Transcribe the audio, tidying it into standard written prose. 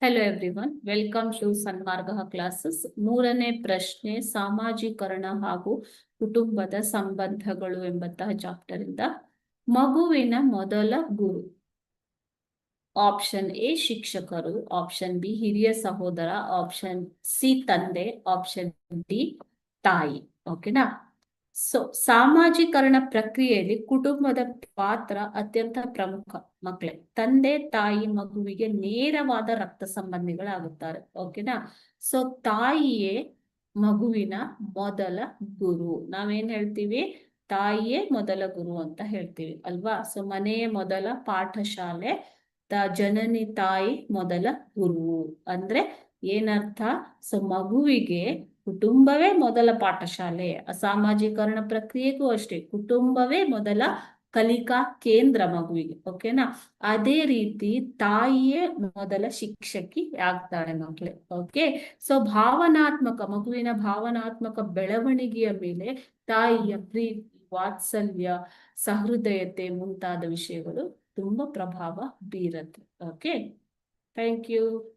Hello everyone, welcome to Sanmarga classes. ಮೂರನೇ ಪ್ರಶ್ನೆ, ಸಾಮಾಜೀಕರಣ ಹಾಗೂ ಕುಟುಂಬದ ಸಂಬಂಧಗಳು ಎಂಬಂತಹ ಚಾಪ್ಟರ್ ಇಂದ ಮಗುವಿನ ಮೊದಲ ಗುರು. ಆಪ್ಷನ್ ಎ ಶಿಕ್ಷಕರು, ಆಪ್ಷನ್ ಬಿ ಹಿರಿಯ ಸಹೋದರ, ಆಪ್ಷನ್ ಸಿ ತಂದೆ, ಆಪ್ಷನ್ ಡಿ ತಾಯಿ. ಓಕೆನಾ? ಸೊ ಸಾಮಾಜೀಕರಣ ಪ್ರಕ್ರಿಯೆಯಲ್ಲಿ ಕುಟುಂಬದ ಪಾತ್ರ ಅತ್ಯಂತ ಪ್ರಮುಖ. ಮಕ್ಕಳೇ, ತಂದೆ ತಾಯಿ ಮಗುವಿಗೆ ನೇರವಾದ ರಕ್ತ ಸಂಬಂಧಿಗಳಾಗುತ್ತಾರೆ. ಓಕೆನಾ? ಸೊ ತಾಯಿಯೇ ಮಗುವಿನ ಮೊದಲ ಗುರು. ನಾವೇನ್ ಹೇಳ್ತೀವಿ? ತಾಯಿಯೇ ಮೊದಲ ಗುರು ಅಂತ ಹೇಳ್ತೀವಿ ಅಲ್ವಾ? ಸೊ ಮನೆಯೇ ಮೊದಲ ಪಾಠಶಾಲೆ, ಜನನಿ ತಾಯಿ ಮೊದಲ ಗುರು ಅಂದ್ರೆ ಏನರ್ಥ? ಸೊ ಮಗುವಿಗೆ ಕುಟುಂಬವೇ ಮೊದಲ ಪಾಠಶಾಲೆ. ಸಾಮಾಜೀಕರಣ ಪ್ರಕ್ರಿಯೆಗೂ ಅಷ್ಟೇ ಕುಟುಂಬವೇ ಮೊದಲ ಕಲಿಕಾ ಕೇಂದ್ರ ಮಗುವಿಗೆ. ಓಕೆನಾ? ಅದೇ ರೀತಿ ತಾಯಿಯೇ ಮೊದಲ ಶಿಕ್ಷಕಿ ಆಗ್ತಾಳೆ ಮಕ್ಕಳೇ. ಓಕೆ, ಸೊ ಮಗುವಿನ ಭಾವನಾತ್ಮಕ ಬೆಳವಣಿಗೆಯ ಮೇಲೆ ತಾಯಿಯ ಪ್ರೀತಿ, ವಾತ್ಸಲ್ಯ, ಸಹೃದಯತೆ ಮುಂತಾದ ವಿಷಯಗಳು ತುಂಬಾ ಪ್ರಭಾವ ಬೀರುತ್ತೆ. Okay, thank you.